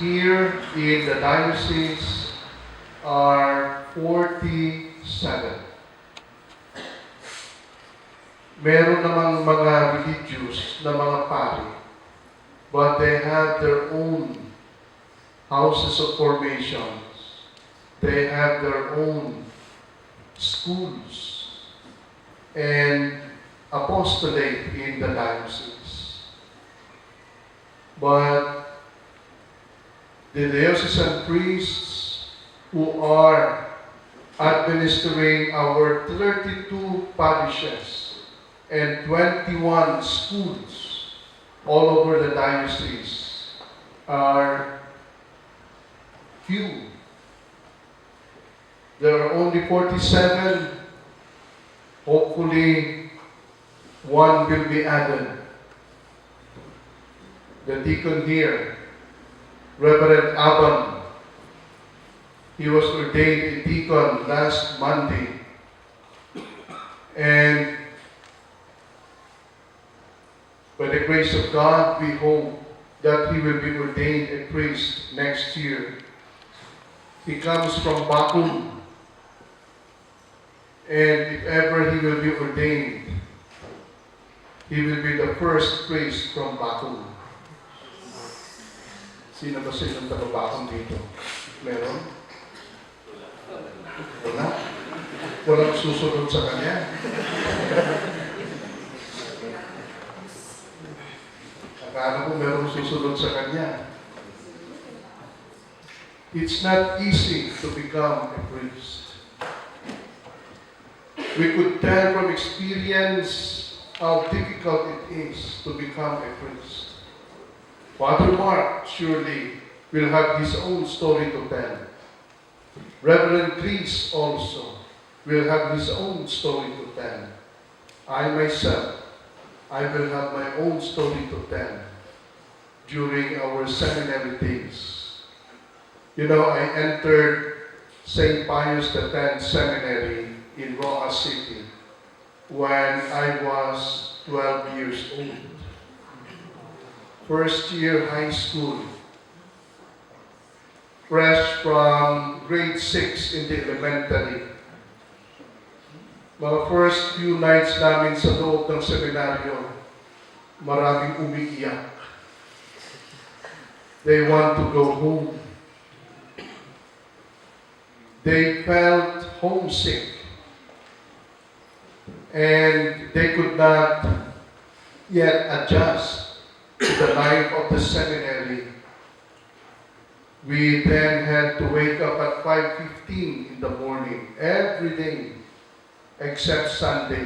here in the diocese are 47. Meron namang mga religious na mga pari, but they have their own houses of formations. They have their own schools and apostolate in the diocese. But the diocesan priests who are administering our 32 parishes and 21 schools all over the diocese are few. There are only 47. Hopefully, one will be added. The deacon here, Reverend Aban, he was ordained a deacon last Monday. And by the grace of God, we hope that he will be ordained a priest next year. He comes from Bakum. And if ever he will be ordained, he will be the first priest from Bakum. Sino ba silang taga-Bakum dito? Meron? Wala? Walang susunod sa kanya. Akala ko meron susunod sa kanya. It's not easy to become a priest. We could tell from experience how difficult it is to become a priest. Father Mark surely will have his own story to tell. Reverend Chris also will have his own story to tell. I myself, I will have my own story to tell during our seminary days. You know, I entered St. Pius X Seminary in Roa City when I was 12 years old. First year high school, fresh from grade 6 in the elementary. Mga first few nights namin sa loob ng seminaryo, maraming umiiyak. They want to go home. They felt homesick. And they could not yet adjust to the life of the seminary. We then had to wake up at 5:15 in the morning every day except Sunday.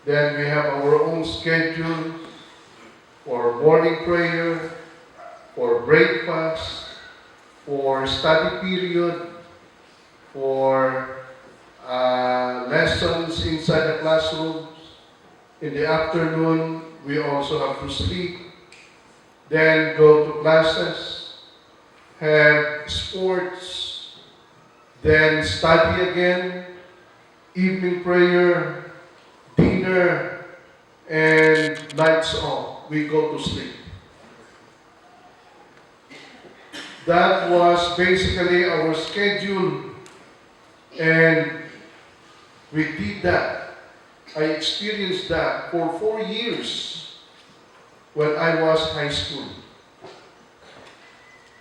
Then we have our own schedule for morning prayer, for breakfast, for study period, for lessons inside the classrooms. In the afternoon, we also have to sleep, then go to classes, have sports, then study again, evening prayer, dinner, and nights off. We go to sleep. That was basically our schedule, and we did that. I experienced that for 4 years when I was high school.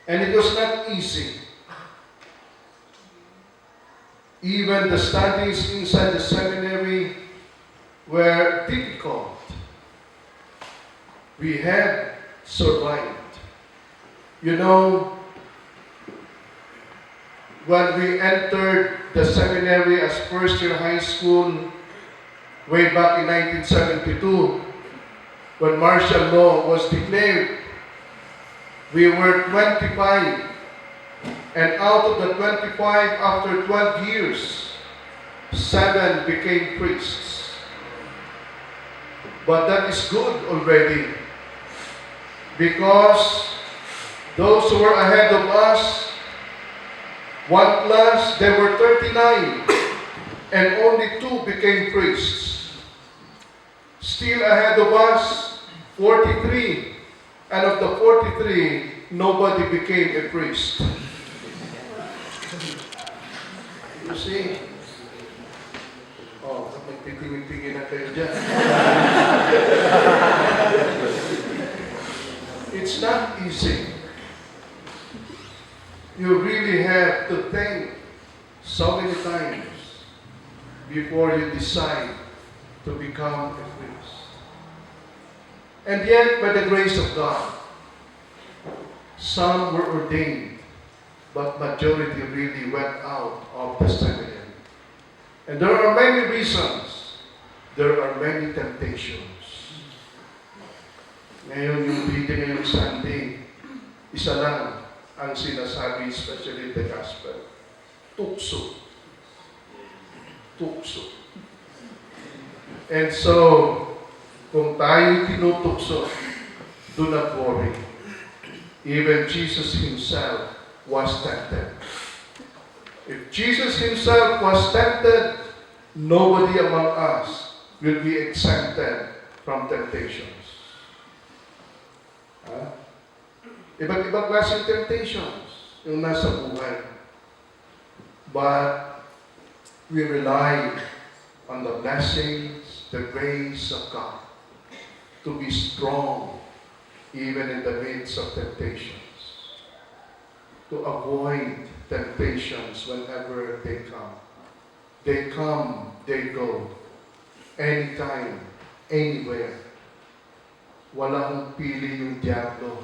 And it was not easy. Even the studies inside the seminary were difficult. We had survived. You know, when we entered the seminary as first year high school, way back in 1972, when martial law was declared, we were 25. And out of the 25, after 12 years, 7 became priests. But that is good already, because those who were ahead of us, one class, there were 39, and only 2 became priests. Still ahead of us, 43, and of the 43, nobody became a priest. You see? Oh, magpitingin-tingin na kayo dyan. It's not easy. You really have to think so many times before you decide to become a priest. And yet, by the grace of God, some were ordained, but majority really went out of the seminary. And there are many reasons. There are many temptations. Ngayon, yung reading ngayong Sunday, isa lang ang sinasabi, especially the gospel. Tukso. Tukso. And so, kung tayo tinutukso, do not worry. Even Jesus Himself was tempted. If Jesus Himself was tempted, nobody among us will be exempted from temptations. Iba't ibang klaseng temptations yung nasa buhay. But we rely on the blessings, the grace of God to be strong even in the midst of temptations, to avoid temptations whenever they come. They come, they go, anytime, anywhere. Walang pili yung diablo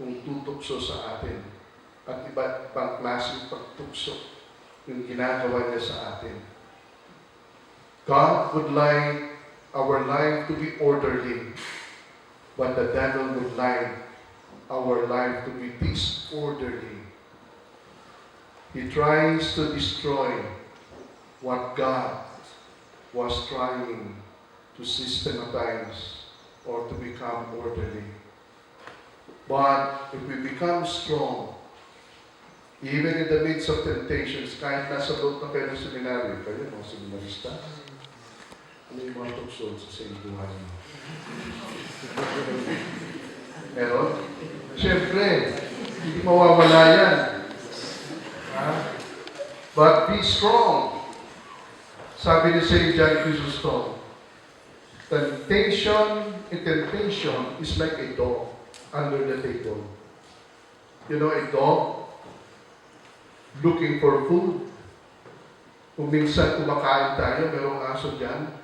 kung tutukso sa atin at iba't ibang klaseng pagtukso yung ginagawa niya sa atin. God would like our life to be orderly, but the devil would like our life to be disorderly. He tries to destroy what God was trying to systematize or to become orderly. But if we become strong, even in the midst of temptations, kahit nasa loob na kayo ng seminary, kayo mga seminarista, ano yung mga tukso sa buhay mo? Meron? Siyempre, hindi mawawala yan. But be strong. Sabi ni St. John Chrysostom, temptation is like a dog under the table. You know, a dog looking for food. Kung minsan kumakain tayo, merong aso dyan,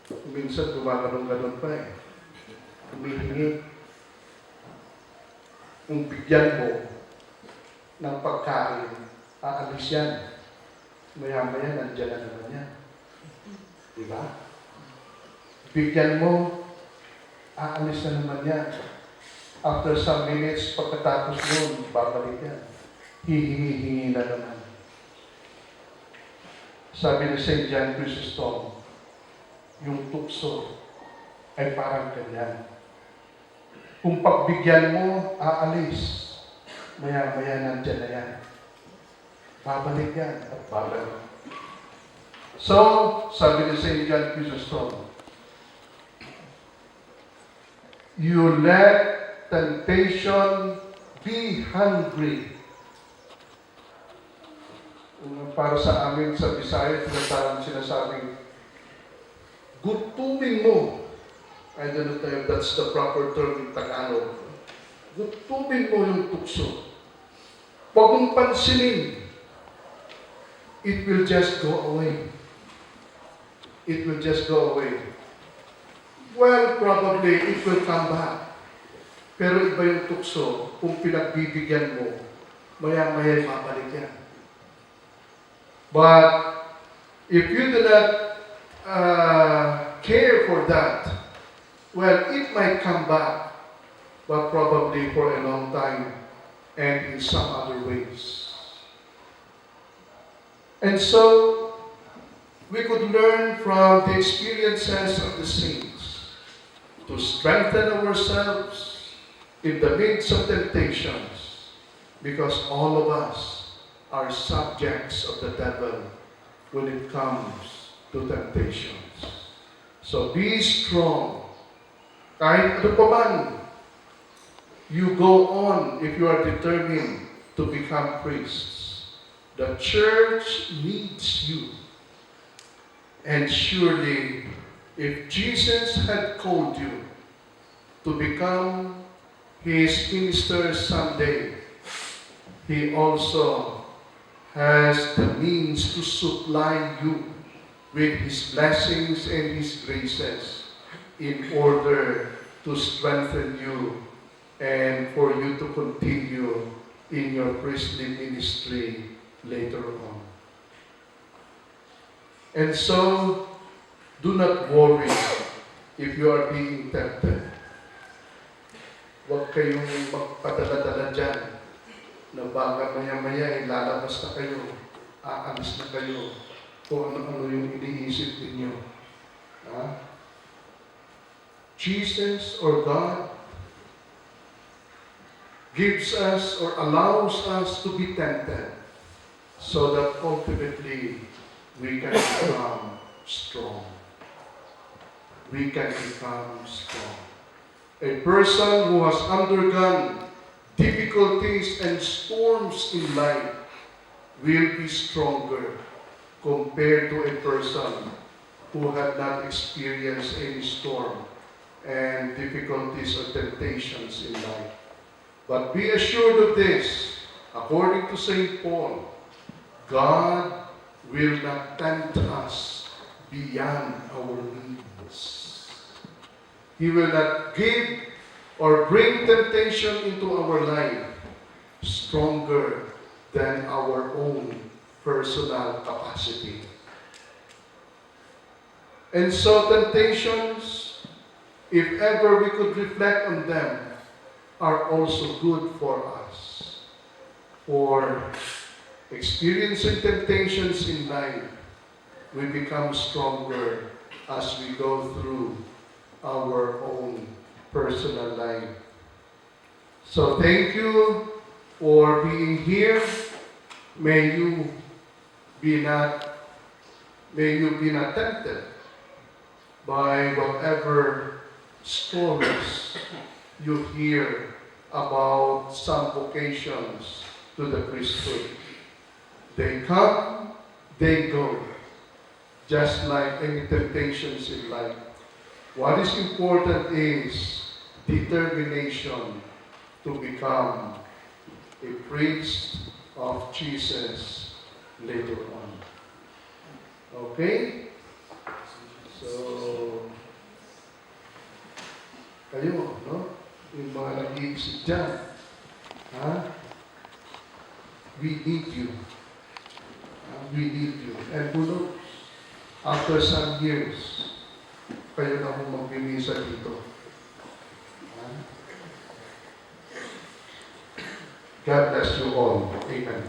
kung minsan gumaganon-ganon pa eh. Humihingi. Kung bigyan mo ng pagkain, aalis yan. Maya-maya, nandiyan na naman yan. Diba? Bigyan mo, aalis na naman yan. After some minutes, pagkatapos nun, babalik yan. Hihingi-hingi na naman. Sabi ni St. John Chrysostom, yung tukso ay parang ganyan. Kung pagbigyan mo, aalis. Maya-maya nandiyan na yan. Babalik yan at babalik. So, sabi ni St. John Chrysostom, you let temptation be hungry. Para sa amin sa Bisaya, sinasabing, gutumin mo. I don't know if that's the proper term in Tagalog. Gutumin mo yung tukso. Huwag mong pansinin. It will just go away. It will just go away. Well, probably it will come back. Pero iba yung tukso, kung pinagbibigyan mo, maya-maya mabalik yan. But if you do not care for that, well, it might come back, but probably for a long time and in some other ways. And so, we could learn from the experiences of the saints to strengthen ourselves in the midst of temptations, because all of us are subjects of the devil when it comes to temptations. So be strong. Kahit ano pa man you go on if you are determined to become priests. The church needs you. And surely, if Jesus had called you to become His minister someday, He also has the means to supply you with His blessings and His graces in order to strengthen you and for you to continue in your priestly ministry later on. And so, do not worry if you are being tempted. Huwag kayong magpadala-dala dyan na baka maya-maya lalabas na kayo, aalis na kayo, kung ano-ano yung iniisip ninyo. Jesus or God gives us or allows us to be tempted so that ultimately we can become strong. We can become strong. A person who has undergone difficulties and storms in life will be stronger compared to a person who had not experienced any storm and difficulties or temptations in life. But be assured of this, according to St. Paul, God will not tempt us beyond our means. He will not give or bring temptation into our life stronger than our own personal capacity. And so temptations, if ever we could reflect on them, are also good for us. For experiencing temptations in life, we become stronger as we go through our own personal life. So thank you for being here. May you be not tempted by whatever stories you hear about some vocations to the priesthood. They come, they go, just like any temptations in life. What is important is determination to become a priest of Jesus later on. Okay? So, kayo, no? Yung mga nag-iisip dyan, we need you. We need you. And who knows, after some years, kayo na kung magbimisa dito. God bless you all. Amen.